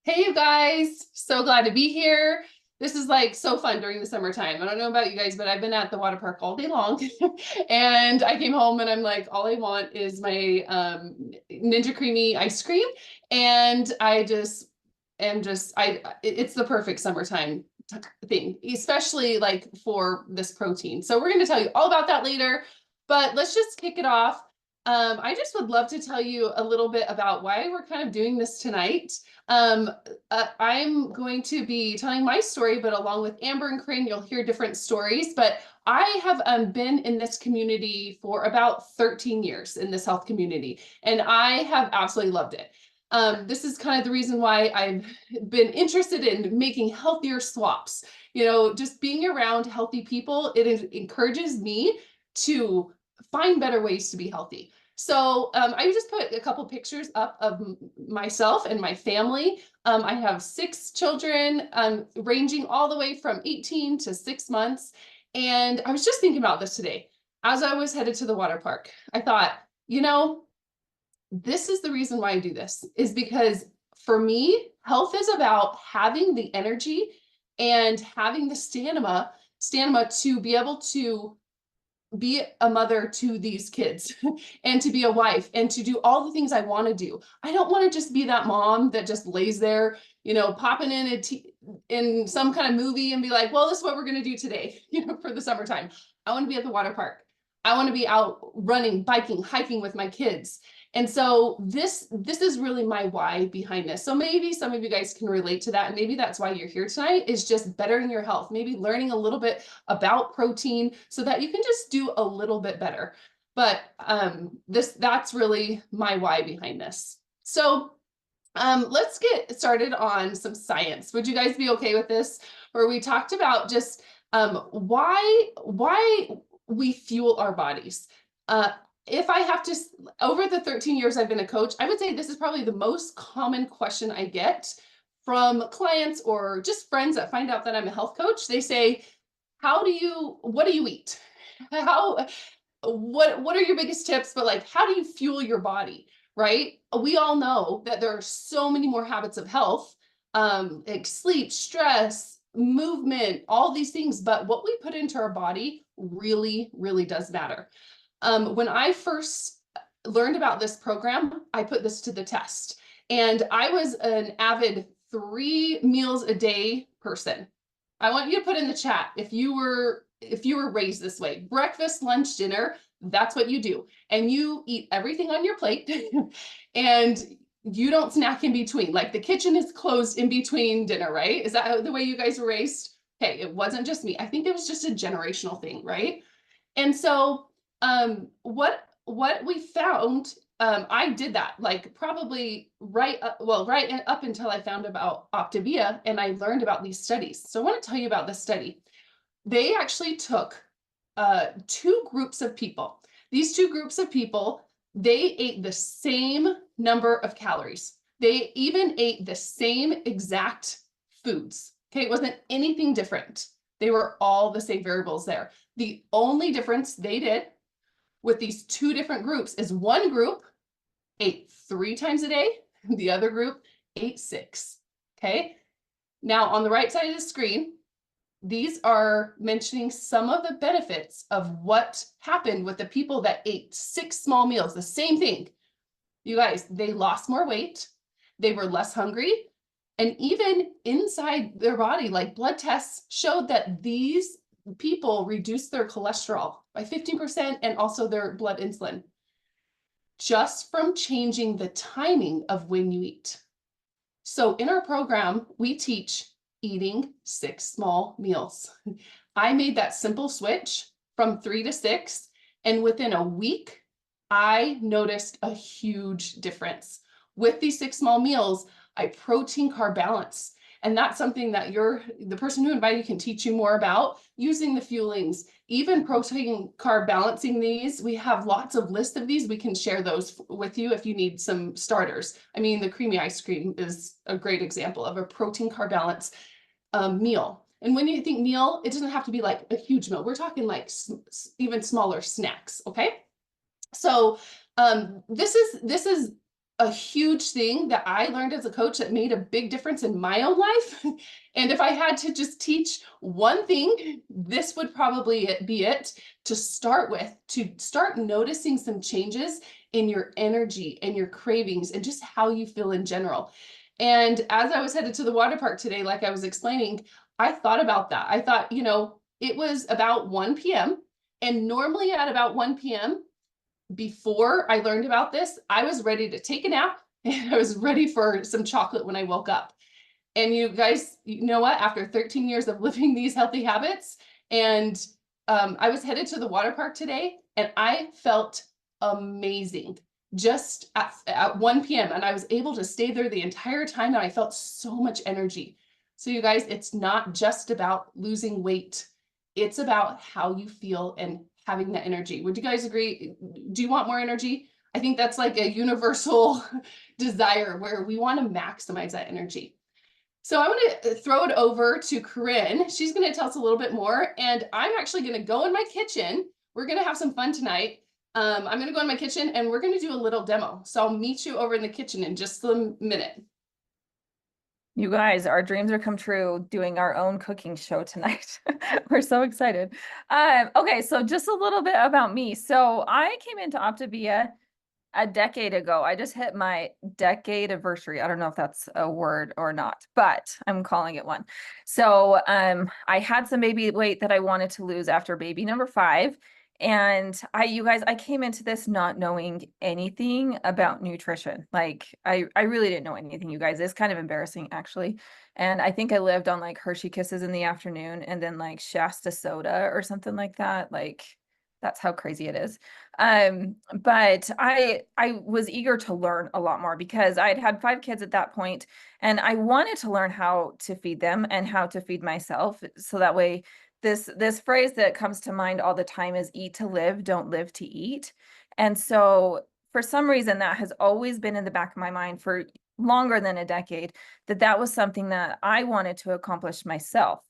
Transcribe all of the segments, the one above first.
Hey, you guys, so glad to be here. This is like so fun during the summertime. I don't know about you guys, but I've been at the water park all day long. And I came home and I'm like, all I want is my Ninja Creamy ice cream. And I just am just, it's the perfect summertime thing, especially like for this protein. So we're going to tell you all about that later, but let's just kick it off. I just would love to tell you a little bit about why we're kind of doing this tonight. I'm going to be telling my story, but along with Amber and Corinne, you'll hear different stories. But I have been in this community for about 13 years in this health community, and I have absolutely loved it. This is kind of the reason why I've been interested in making healthier swaps. You know, just being around healthy people, encourages me to find better ways to be healthy. So I just put a couple pictures up of myself and my family. I have 6 children, ranging all the way from 18 to 6 months. And I was just thinking about this today as I was headed to the water park. I thought, you know, this is the reason why I do this, is because for me, health is about having the energy and having the stamina to be able to be a mother to these kids and to be a wife and to do all the things I want to do. I don't want to just be that mom that just lays there, you know, popping in some kind of movie and be like, well, this is what we're going to do today, you know, for the summertime. I want to be at the water park. I want to be out running, biking, hiking with my kids. And so this is really my why behind this. So maybe some of you guys can relate to that. And maybe that's why you're here tonight, is just bettering your health, maybe learning a little bit about protein so that you can just do a little bit better. But that's really my why behind this. So let's get started on some science. Would you guys be okay with this? Where we talked about just why we fuel our bodies. If I have to, over the 13 years I've been a coach, I would say this is probably the most common question I get from clients or just friends that find out that I'm a health coach. They say, what do you eat? How, what are your biggest tips? But like, how do you fuel your body? Right? We all know that there are so many more habits of health, like sleep, stress, movement, all these things. But what we put into our body really, really does matter. When I first learned about this program, I put this to the test. And I was an avid 3 meals a day person. I want you to put in the chat if you were raised this way. Breakfast, lunch, dinner, that's what you do. And you eat everything on your plate and you don't snack in between. Like the kitchen is closed in between dinner, right? Is that the way you guys were raised? Okay, it wasn't just me. I think it was just a generational thing, right? And so what we found, I did that like probably right up until I found about Optavia and I learned about these studies. So I want to tell you about this study. They actually took 2 groups of people. These 2 groups of people, they ate the same number of calories. They even ate the same exact foods. Okay, it wasn't anything different. They were all the same variables there. The only difference they did with these 2 different groups is one group ate 3 times a day, the other group ate 6. Okay. Now on the right side of the screen, these are mentioning some of the benefits of what happened with the people that ate 6 small meals, the same thing. You guys, they lost more weight, they were less hungry, and even inside their body, like blood tests showed that these people reduced their cholesterol by 15% and also their blood insulin just from changing the timing of when you eat. So in our program, we teach eating 6 small meals. I made that simple switch from 3 to 6, and within a week, I noticed a huge difference. With these 6 small meals, I protein carb balance. And that's something that the person who invited can teach you more about, using the fuelings, even protein carb balancing these. We have lots of lists of these. We can share those with you if you need some starters. I mean, the Creami ice cream is a great example of a protein carb balance meal. And when you think meal, it doesn't have to be like a huge meal. We're talking like even smaller snacks, okay? So this is a huge thing that I learned as a coach that made a big difference in my own life. And if I had to just teach one thing, this would probably be it to start with, to start noticing some changes in your energy and your cravings and just how you feel in general. And as I was headed to the water park today, like I was explaining, I thought about that. I thought, it was about 1 p.m. And normally at about 1 p.m., before I learned about this, I was ready to take a nap and I was ready for some chocolate when I woke up. And you guys, you know what? After 13 years of living these healthy habits, and I was headed to the water park today and I felt amazing just at 1 p.m. And I was able to stay there the entire time and I felt so much energy. So, you guys, it's not just about losing weight, it's about how you feel and having that energy. Would you guys agree? Do you want more energy? I think that's like a universal desire where we want to maximize that energy. So I'm going to throw it over to Corinne. She's going to tell us a little bit more. And I'm actually going to go in my kitchen. We're going to have some fun tonight. I'm going to go in my kitchen and we're going to do a little demo. So I'll meet you over in the kitchen in just a minute. You guys, our dreams are come true doing our own cooking show tonight. We're so excited. Okay, so just a little bit about me. So I came into Optavia a decade ago. I just hit my decade anniversary. I don't know if that's a word or not, but I'm calling it one. So I had some baby weight that I wanted to lose after baby number 5. And you guys, I came into this not knowing anything about nutrition. Like I really didn't know anything, you guys. It's kind of embarrassing actually. And I think I lived on like Hershey Kisses in the afternoon and then like Shasta soda or something like that. Like that's how crazy it is. But I was eager to learn a lot more because I'd had 5 kids at that point and I wanted to learn how to feed them and how to feed myself. So that way this phrase that comes to mind all the time is eat to live, don't live to eat. And so for some reason that has always been in the back of my mind for longer than a decade, that was something that I wanted to accomplish myself.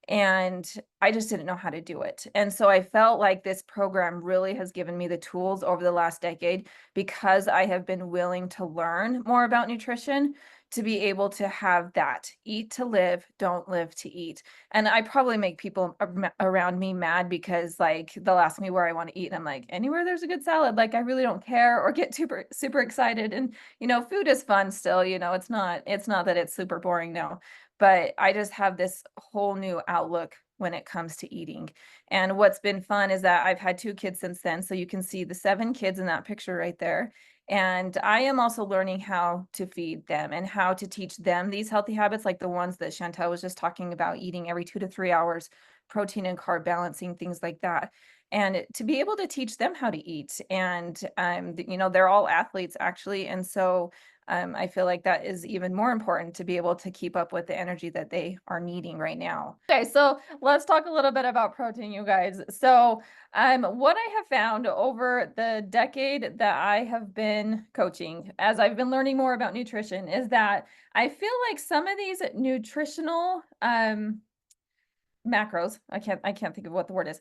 And I just didn't know how to do it. And so I felt like this program really has given me the tools over the last decade because I have been willing to learn more about nutrition to be able to have that eat to live, don't live to eat. And I probably make people around me mad because like they'll ask me where I want to eat and I'm like, anywhere there's a good salad. Like I really don't care or get super excited. And food is fun still, it's not that it's super boring, no. But I just have this whole new outlook when it comes to eating. And what's been fun is that I've had 2 kids since then. So you can see the 7 kids in that picture right there. And I am also learning how to feed them and how to teach them these healthy habits, like the ones that Chantel was just talking about, eating every 2 to 3 hours, protein and carb balancing, things like that. And to be able to teach them how to eat. And, they're all athletes actually. And so I feel like that is even more important to be able to keep up with the energy that they are needing right now. Okay, so let's talk a little bit about protein, you guys. So what I have found over the decade that I have been coaching, as I've been learning more about nutrition, is that I feel like some of these nutritional macros, I can't think of what the word is.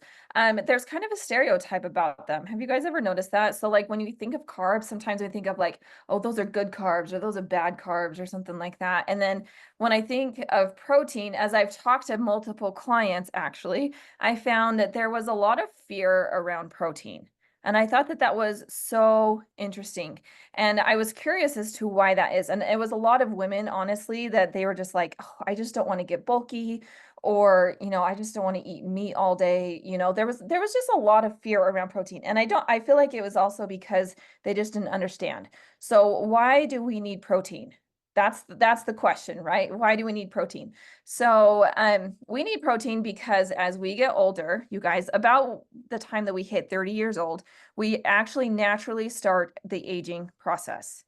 There's kind of a stereotype about them. Have you guys ever noticed that? So like when you think of carbs, sometimes I think of like, oh, those are good carbs or those are bad carbs or something like that. And then when I think of protein, as I've talked to multiple clients, actually, I found that there was a lot of fear around protein. And I thought that was so interesting. And I was curious as to why that is. And it was a lot of women, honestly, that they were just like, oh, I just don't want to get bulky, or I just don't want to eat meat all day. There was just a lot of fear around protein, and I feel like it was also because they just didn't understand. So why do we need protein? That's the question, right? Why do we need protein? So we need protein because as we get older, you guys, about the time that we hit 30 years old, we actually naturally start the aging process.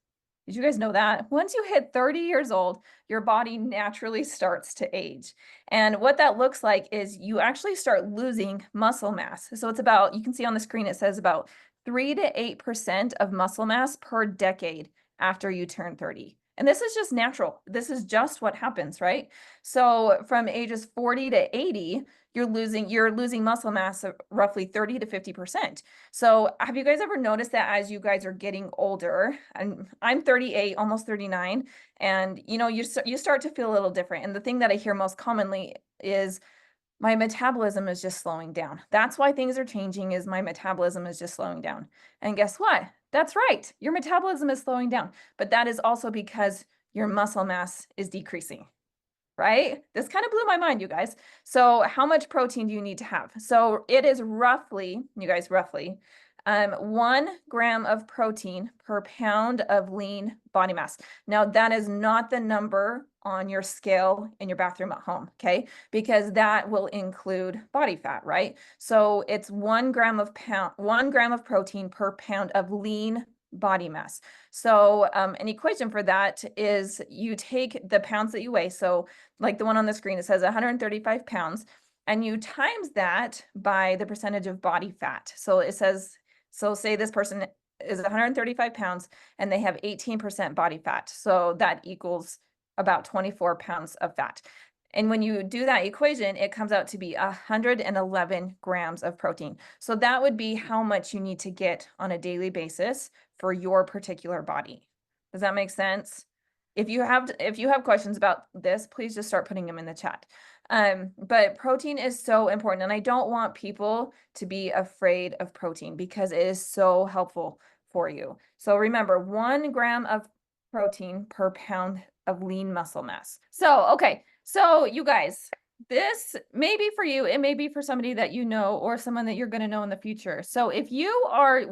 Did you guys know that? Once you hit 30 years old, your body naturally starts to age. And what that looks like is you actually start losing muscle mass. So it's about, you can see on the screen, it says about 3 to 8% of muscle mass per decade after you turn 30. And this is just natural. This is just what happens, right? So from ages 40 to 80, you're losing muscle mass of roughly 30 to 50%. So have you guys ever noticed that as you guys are getting older, and I'm 38, almost 39, and you start to feel a little different. And the thing that I hear most commonly is my metabolism is just slowing down. That's why things are changing, is my metabolism is just slowing down. And guess what? That's right. Your metabolism is slowing down, but that is also because your muscle mass is decreasing, right? This kind of blew my mind, you guys. So how much protein do you need to have? So it is roughly, you guys, roughly 1 gram of protein per pound of lean body mass. Now, that is not the number on your scale in your bathroom at home, okay? Because that will include body fat, right? So it's 1 gram of protein per pound of lean body mass. So an equation for that is you take the pounds that you weigh. So like the one on the screen, it says 135 pounds, and you times that by the percentage of body fat. So it says, so say this person is 135 pounds and they have 18% body fat. So that equals about 24 pounds of fat. And when you do that equation, it comes out to be 111 grams of protein. So that would be how much you need to get on a daily basis for your particular body. Does that make sense? If you have questions about this, please just start putting them in the chat. But protein is so important, and I don't want people to be afraid of protein because it is so helpful for you. So remember, 1 gram of protein per pound of lean muscle mass. So, okay. So you guys, this may be for you, it may be for somebody that you know or someone that you're going to know in the future. So if you are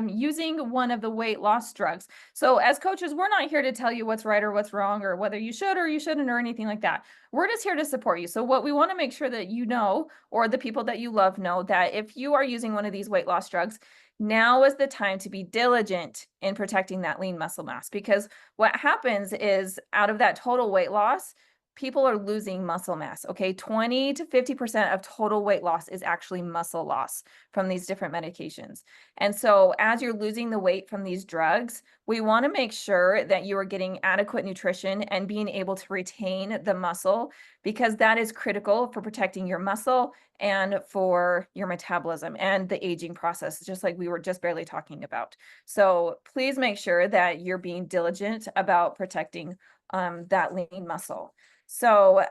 using one of the weight loss drugs, so as coaches, we're not here to tell you what's right or what's wrong or whether you should or you shouldn't or anything like that. We're just here to support you. So what we want to make sure that you know, or the people that you love know, that if you are using one of these weight loss drugs, now is the time to be diligent in protecting that lean muscle mass, because what happens is out of that total weight loss, people are losing muscle mass, okay? 20 to 50% of total weight loss is actually muscle loss from these different medications. And so as you're losing the weight from these drugs, we want to make sure that you are getting adequate nutrition and being able to retain the muscle, because that is critical for protecting your muscle and for your metabolism and the aging process, just like we were just barely talking about. So please make sure that you're being diligent about protecting that lean muscle. So,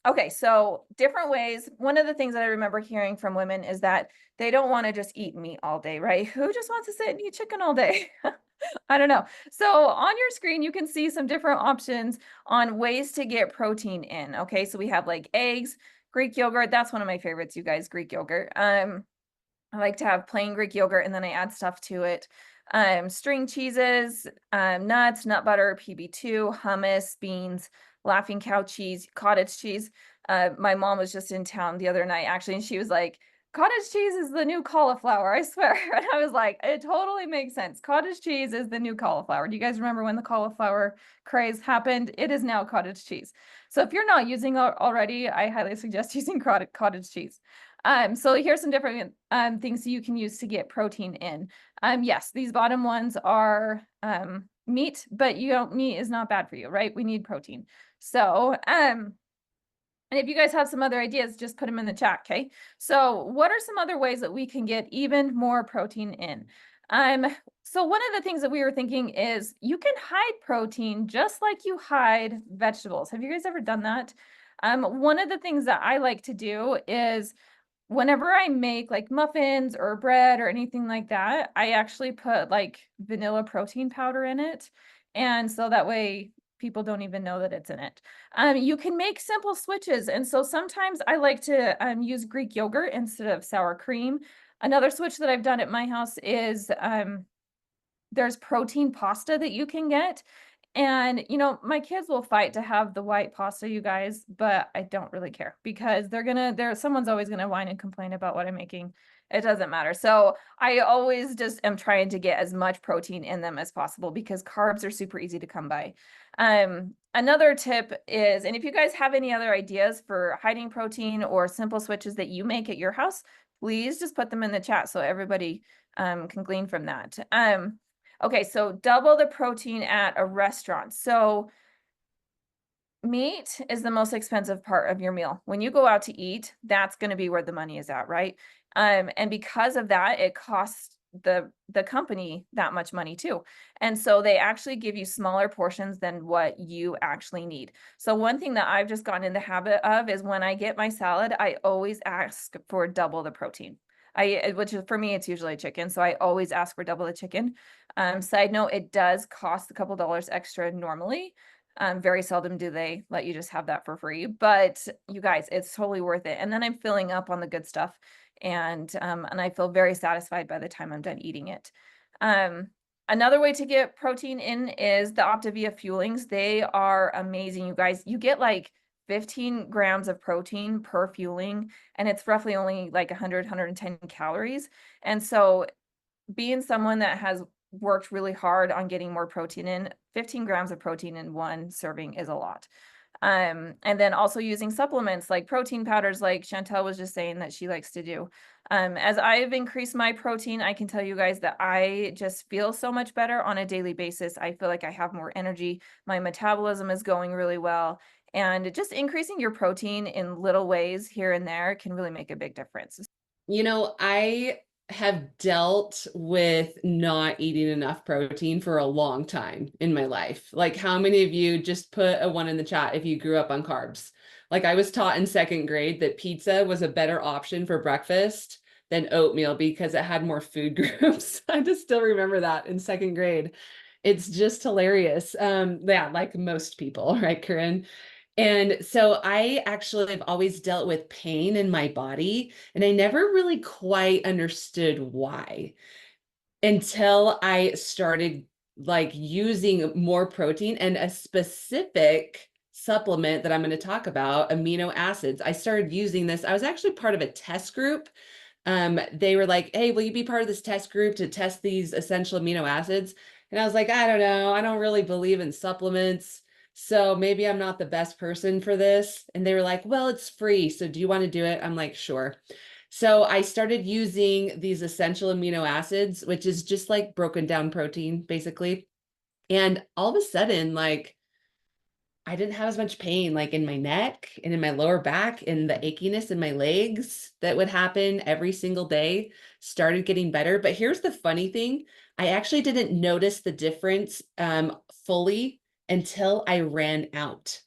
okay, so different ways. One of the things that I remember hearing from women is that they don't want to just eat meat all day, right? Who just wants to sit and eat chicken all day? I don't know. So on your screen, you can see some different options on ways to get protein in. Okay, so we have like eggs, Greek yogurt. That's one of my favorites, you guys, Greek yogurt. I like to have plain Greek yogurt and then I add stuff to it. String cheeses, nuts, nut butter, PB2, hummus, beans, laughing cow cheese, cottage cheese. My mom was just in town the other night actually, and she was like, cottage cheese is the new cauliflower, I swear. And I was like, it totally makes sense. Cottage cheese is the new cauliflower. Do you guys remember when the cauliflower craze happened? It is now cottage cheese. So if you're not using it already, I highly suggest using cottage cheese. So here's some different things you can use to get protein in. Yes, these bottom ones are meat, but meat is not bad for you, right? We need protein. So, and if you guys have some other ideas, just put them in the chat, okay? So what are some other ways that we can get even more protein in? So one of the things that we were thinking is you can hide protein just like you hide vegetables. Have you guys ever done that? One of the things that I like to do is whenever I make like muffins or bread or anything like that, I actually put like vanilla protein powder in it. And so that way people don't even know that it's in it. You can make simple switches. And so sometimes I like to use Greek yogurt instead of sour cream. Another switch that I've done at my house is there's protein pasta that you can get. And, my kids will fight to have the white pasta, you guys, but I don't really care because someone's always gonna whine and complain about what I'm making. It doesn't matter. So I always just am trying to get as much protein in them as possible because carbs are super easy to come by. Another tip is, and if you guys have any other ideas for hiding protein or simple switches that you make at your house, please just put them in the chat so everybody can glean from that. Okay, so double the protein at a restaurant. So meat is the most expensive part of your meal. When you go out to eat, that's going to be where the money is at, right? And because of that, it costs the company that much money too. And so they actually give you smaller portions than what you actually need. So one thing that I've just gotten in the habit of is when I get my salad, I always ask for double the protein. Which is for me, it's usually chicken. So I always ask for double the chicken. Side note, it does cost a couple dollars extra normally. Very seldom do they let you just have that for free, but you guys, it's totally worth it. And then I'm filling up on the good stuff, and I feel very satisfied by the time I'm done eating it. Um, Another way to get protein in is the Optavia fuelings. They are amazing, you guys. You get like 15 grams of protein per fueling, and it's roughly only like 100, 110 calories. And so being someone that has worked really hard on getting more protein in, 15 grams of protein in one serving is a lot. And then also using supplements like protein powders, like Chantel was just saying that she likes to do. As I've increased my protein, I can tell you guys that I just feel so much better on a daily basis. I feel like I have more energy. My metabolism is going really well. And just increasing your protein in little ways here and there can really make a big difference. I have dealt with not eating enough protein for a long time in my life. Like, how many of you, just put a one in the chat if you grew up on carbs? Like, I was taught in second grade that pizza was a better option for breakfast than oatmeal because it had more food groups. I just still remember that in second grade. It's just hilarious. Yeah, like most people, right, Corinne? And so I actually have always dealt with pain in my body, and I never really quite understood why until I started like using more protein and a specific supplement that I'm going to talk about, amino acids. I started using this. I was actually part of a test group. They were like, "Hey, will you be part of this test group to test these essential amino acids?" And I was like, "I don't know. I don't really believe in supplements. So maybe I'm not the best person for this." And they were like, "Well, it's free. So do you want to do it?" I'm like, "Sure." So I started using these essential amino acids, which is just like broken down protein, basically. And all of a sudden, like, I didn't have as much pain like in my neck and in my lower back, and the achiness in my legs that would happen every single day started getting better. But here's the funny thing. I actually didn't notice the difference fully until I ran out.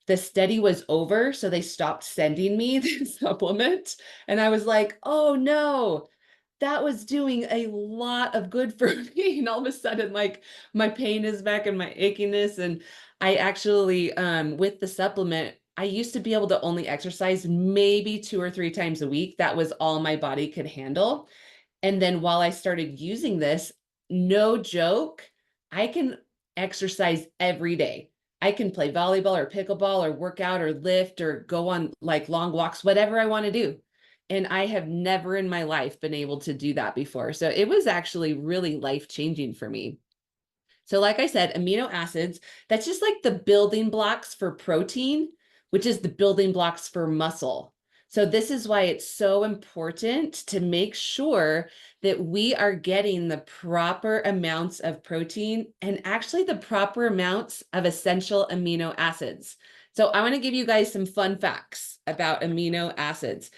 The study was over, so they stopped sending me the supplement. And I was like, oh no, that was doing a lot of good for me. And all of a sudden, like, my pain is back and my achiness. And I actually, with the supplement, I used to be able to only exercise maybe 2 or 3 times a week. That was all my body could handle. And then while I started using this, no joke, I can exercise every day. I can play volleyball or pickleball or work out or lift or go on like long walks, whatever I want to do. And I have never in my life been able to do that before. So it was actually really life-changing for me. So like I said, amino acids, that's just like the building blocks for protein, which is the building blocks for muscle. So this is why it's so important to make sure that we are getting the proper amounts of protein and actually the proper amounts of essential amino acids. So I want to give you guys some fun facts about amino acids.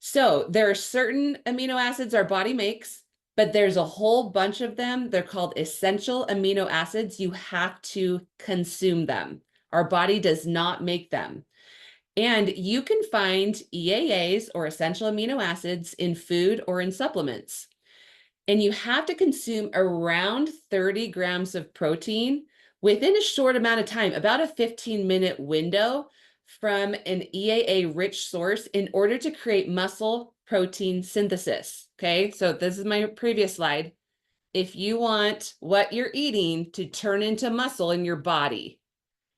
So there are certain amino acids our body makes, but there's a whole bunch of them. They're called essential amino acids. You have to consume them. Our body does not make them. And you can find EAAs or essential amino acids in food or in supplements. And you have to consume around 30 grams of protein within a short amount of time, about a 15-minute window from an EAA rich source in order to create muscle protein synthesis. Okay, so this is my previous slide. If you want what you're eating to turn into muscle in your body,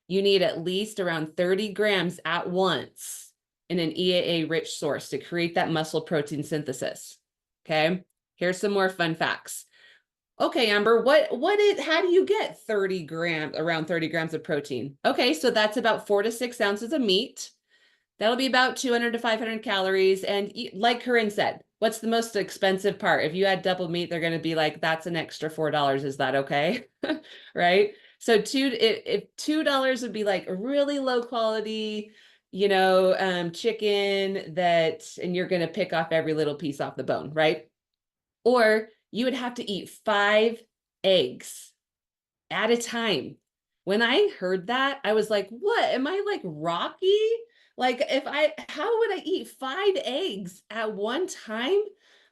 you need at least around 30 grams at once in an EAA rich source to create that muscle protein synthesis. Okay, here's some more fun facts. Okay, Amber, how do you get 30 grams, around 30 grams of protein? Okay, so that's about 4 to 6 ounces of meat. That'll be about 200 to 500 calories. And like Corinne said, What's the most expensive part? If you add double meat, they're going to be like, that's an extra $4. Is that okay? Right? So if $2 would be like a really low quality, chicken and you're going to pick off every little piece off the bone, right? Or you would have to eat 5 eggs at a time. When I heard that, I was like, what? Am I like Rocky? Like how would I eat 5 eggs at one time?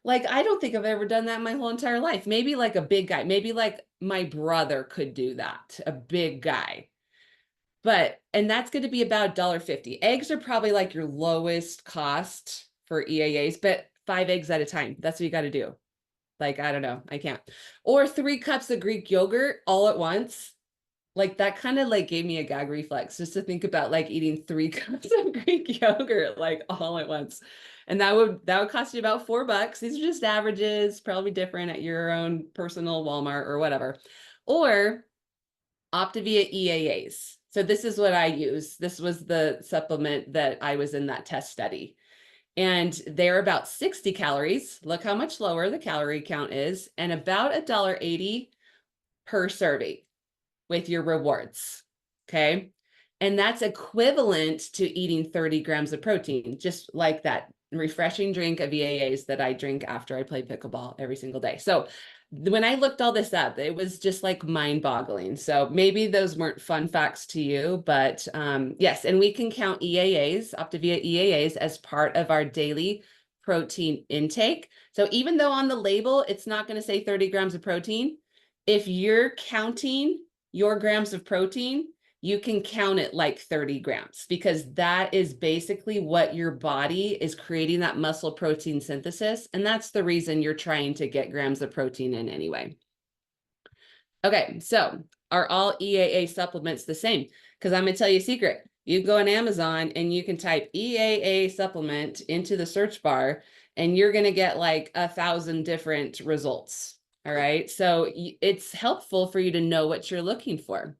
Like, I don't think I've ever done that in my whole entire life. Maybe like a big guy, maybe like my brother could do that, a big guy. And that's going to be about $1.50. Eggs are probably like your lowest cost for EAAs, but 5 eggs at a time. That's what you got to do. Like, I don't know, I can't. Or 3 cups of Greek yogurt all at once. Like, that kind of like gave me a gag reflex just to think about like eating 3 cups of Greek yogurt like all at once. And that would cost you about $4. These are just averages, probably different at your own personal Walmart or whatever. Or Optavia EAAs. So this is what I use. This was the supplement that I was in that test study. And they're about 60 calories. Look how much lower the calorie count is, and about $1.80 per serving with your rewards. Okay. And that's equivalent to eating 30 grams of protein, just like that refreshing drink of EAAs that I drink after I play pickleball every single day. So when I looked all this up, it was just like mind-boggling. So maybe those weren't fun facts to you, but yes, and we can count EAAs, Optavia EAAs, as part of our daily protein intake. So even though on the label, it's not going to say 30 grams of protein, if you're counting your grams of protein, you can count it like 30 grams, because that is basically what your body is creating, that muscle protein synthesis. And that's the reason you're trying to get grams of protein in anyway. Okay, so are all EAA supplements the same? Because I'm going to tell you a secret. You go on Amazon and you can type EAA supplement into the search bar, and you're going to get like 1,000 different results. All right, so it's helpful for you to know what you're looking for.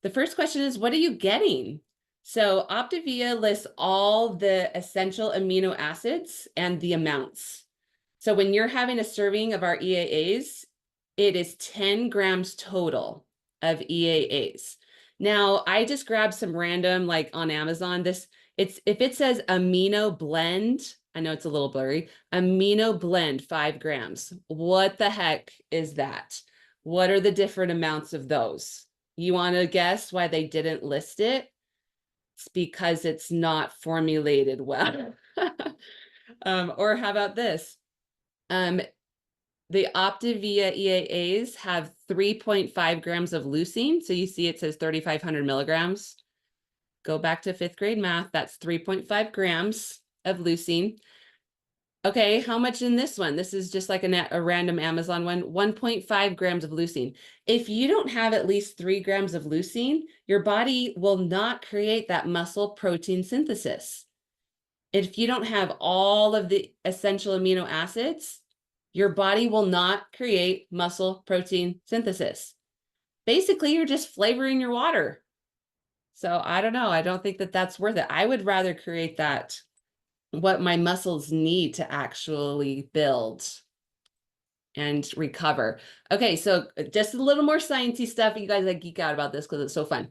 The first question is, what are you getting? So Optavia lists all the essential amino acids and the amounts. So when you're having a serving of our EAAs, it is 10 grams total of EAAs. Now, I just grabbed some random, like on Amazon, if it says amino blend, I know it's a little blurry, amino blend 5 grams. What the heck is that? What are the different amounts of those? You want to guess why they didn't list it? It's because it's not formulated well. Or how about this? The Optavia EAAs have 3.5 grams of leucine. So you see it says 3,500 milligrams. Go back to 5th grade math. That's 3.5 grams of leucine. Okay, how much in this one? This is just like a random Amazon one, 1.5 grams of leucine. If you don't have at least 3 grams of leucine, your body will not create that muscle protein synthesis. If you don't have all of the essential amino acids, your body will not create muscle protein synthesis. Basically, you're just flavoring your water. So I don't know. I don't think that that's worth it. I would rather create that, what my muscles need to actually build and recover. Okay, so just a little more sciencey stuff. You guys like geek out about this because it's so fun.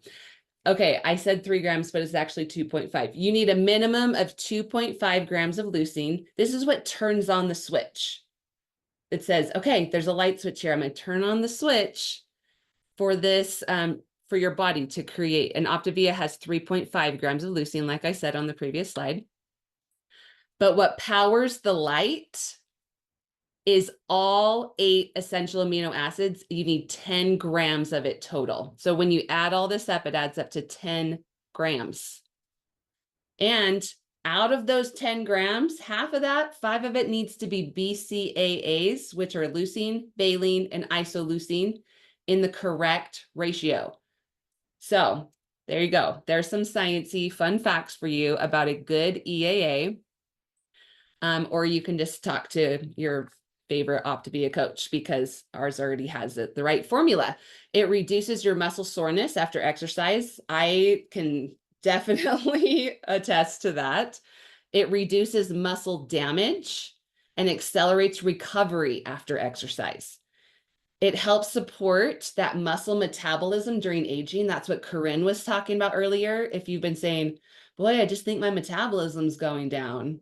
Okay, I said 3 grams, but it's actually 2.5. You need a minimum of 2.5 grams of leucine. This is what turns on the switch. It says, okay, there's a light switch here. I'm going to turn on the switch for this, for your body to create. And Optavia has 3.5 grams of leucine, like I said on the previous slide. But what powers the light is all 8 essential amino acids. You need 10 grams of it total. So when you add all this up, it adds up to 10 grams. And out of those 10 grams, half of that, 5 of it needs to be BCAAs, which are leucine, valine, and isoleucine in the correct ratio. So there you go. There's some sciencey fun facts for you about a good EAA. Or you can just talk to your favorite Optavia coach, because ours already has the right formula. It reduces your muscle soreness after exercise. I can definitely attest to that. It reduces muscle damage. and accelerates recovery after exercise. It helps support that muscle metabolism during aging. That's what Corinne was talking about earlier. If you've been saying, boy, I just think my metabolism's going down.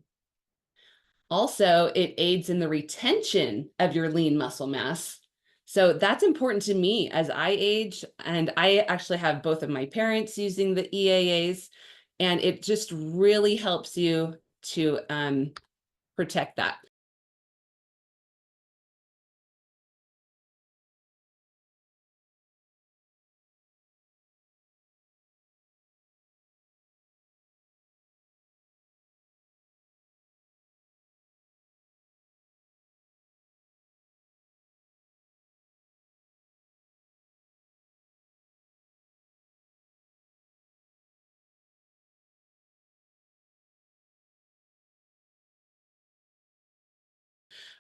Also, it aids in the retention of your lean muscle mass. So that's important to me as I age. And I actually have both of my parents using the EAAs, and it just really helps you to protect that.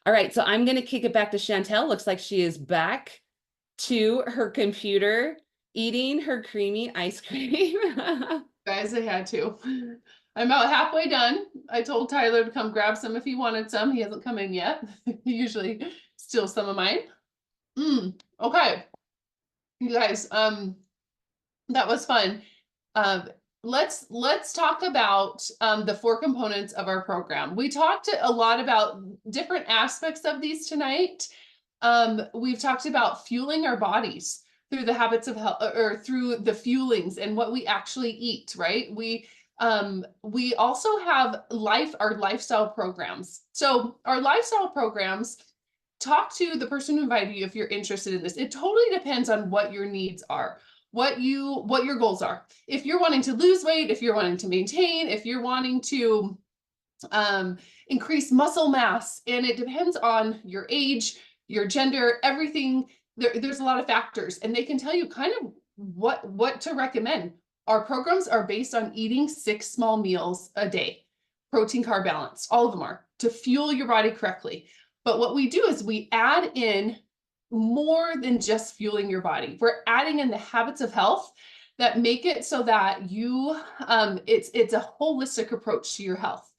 All right, so I'm going to kick it back to Chantel. Looks like she is back to her computer eating her creamy ice cream. Guys, I had to. I'm about halfway done. I told Tyler to come grab some if he wanted some. He hasn't come in yet. He usually steals some of mine. Okay. You guys, that was fun. Let's talk about the 4 components of our program. We talked a lot about different aspects of these tonight. We've talked about fueling our bodies through the habits of health, or through the fuelings and what we actually eat, right? We also have our lifestyle programs. So our lifestyle programs, talk to the person who invited you if you're interested in this. It totally depends on what your needs are, what your goals are. If you're wanting to lose weight, if you're wanting to maintain, if you're wanting to increase muscle mass, and it depends on your age, your gender, everything. There's a lot of factors, and they can tell you kind of what to recommend. Our programs are based on eating 6 small meals a day, protein carb balance. All of them are to fuel your body correctly. But what we do is we add in more than just fueling your body. We're adding in the habits of health that make it so that you it's a holistic approach to your health.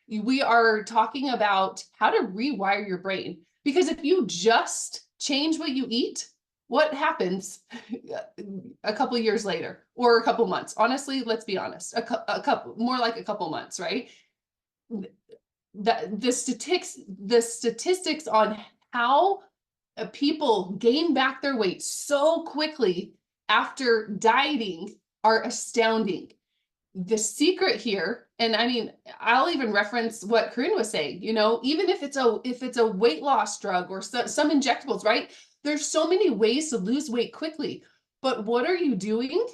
We are talking about how to rewire your brain, because if you just change what you eat, what happens a couple of years later or a couple months? Honestly, let's be honest, a couple, more like a couple months, right? The statistics on how people gain back their weight so quickly after dieting are astounding. The secret here, and I mean, I'll even reference what Corinne was saying, even if it's a weight loss drug or some injectables, right? There's so many ways to lose weight quickly, but what are you doing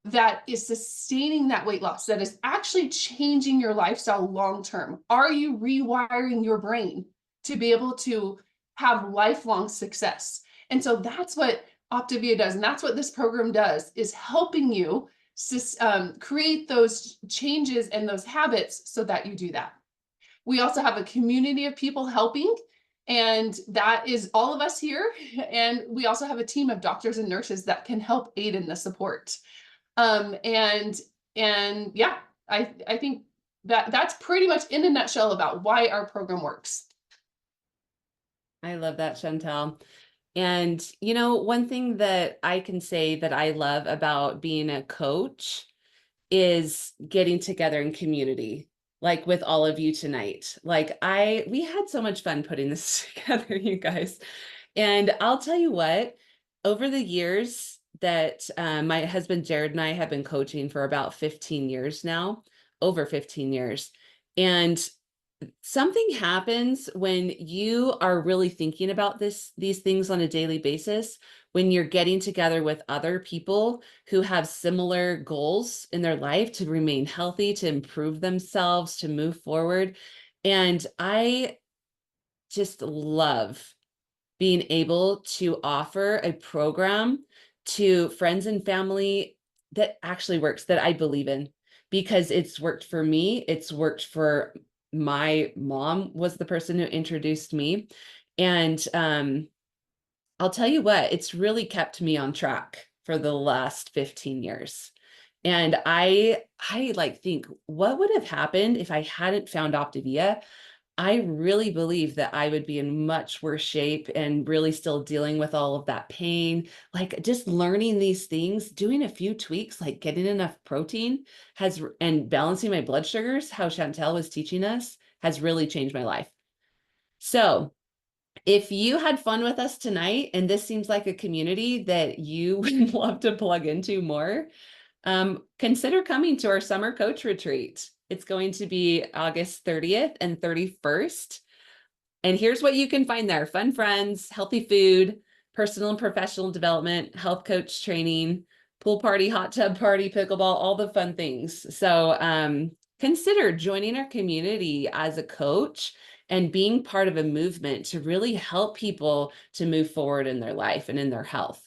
that is sustaining that weight loss, that is actually changing your lifestyle long term? Are you rewiring your brain to be able to have lifelong success? And so that's what Optavia does, and that's what this program does, is helping you create those changes and those habits so that you do that. We also have a community of people helping, and that is all of us here. And we also have a team of doctors and nurses that can help aid in the support. And yeah, I think that's pretty much in a nutshell about why our program works. I love that, Chantel. And, one thing that I can say that I love about being a coach is getting together in community, like with all of you tonight. We had so much fun putting this together, you guys. And I'll tell you what, over the years that my husband, Jared, and I have been coaching for about 15 years now, over 15 years. And something happens when you are really thinking about these things on a daily basis, when you're getting together with other people who have similar goals in their life to remain healthy, to improve themselves, to move forward. And I just love being able to offer a program to friends and family that actually works, that I believe in, because it's worked for me. It's worked for my mom, was the person who introduced me. And I'll tell you what, it's really kept me on track for the last 15 years. And I think, what would have happened if I hadn't found Optavia? I really believe that I would be in much worse shape and really still dealing with all of that pain. Like just learning these things, doing a few tweaks, like getting enough protein and balancing my blood sugars, how Chantel was teaching us, has really changed my life. So if you had fun with us tonight, and this seems like a community that you would love to plug into more, consider coming to our summer coach retreat. It's going to be August 30th and 31st. And here's what you can find there: fun friends, healthy food, personal and professional development, health coach training, pool party, hot tub party, pickleball, all the fun things. So consider joining our community as a coach and being part of a movement to really help people to move forward in their life and in their health.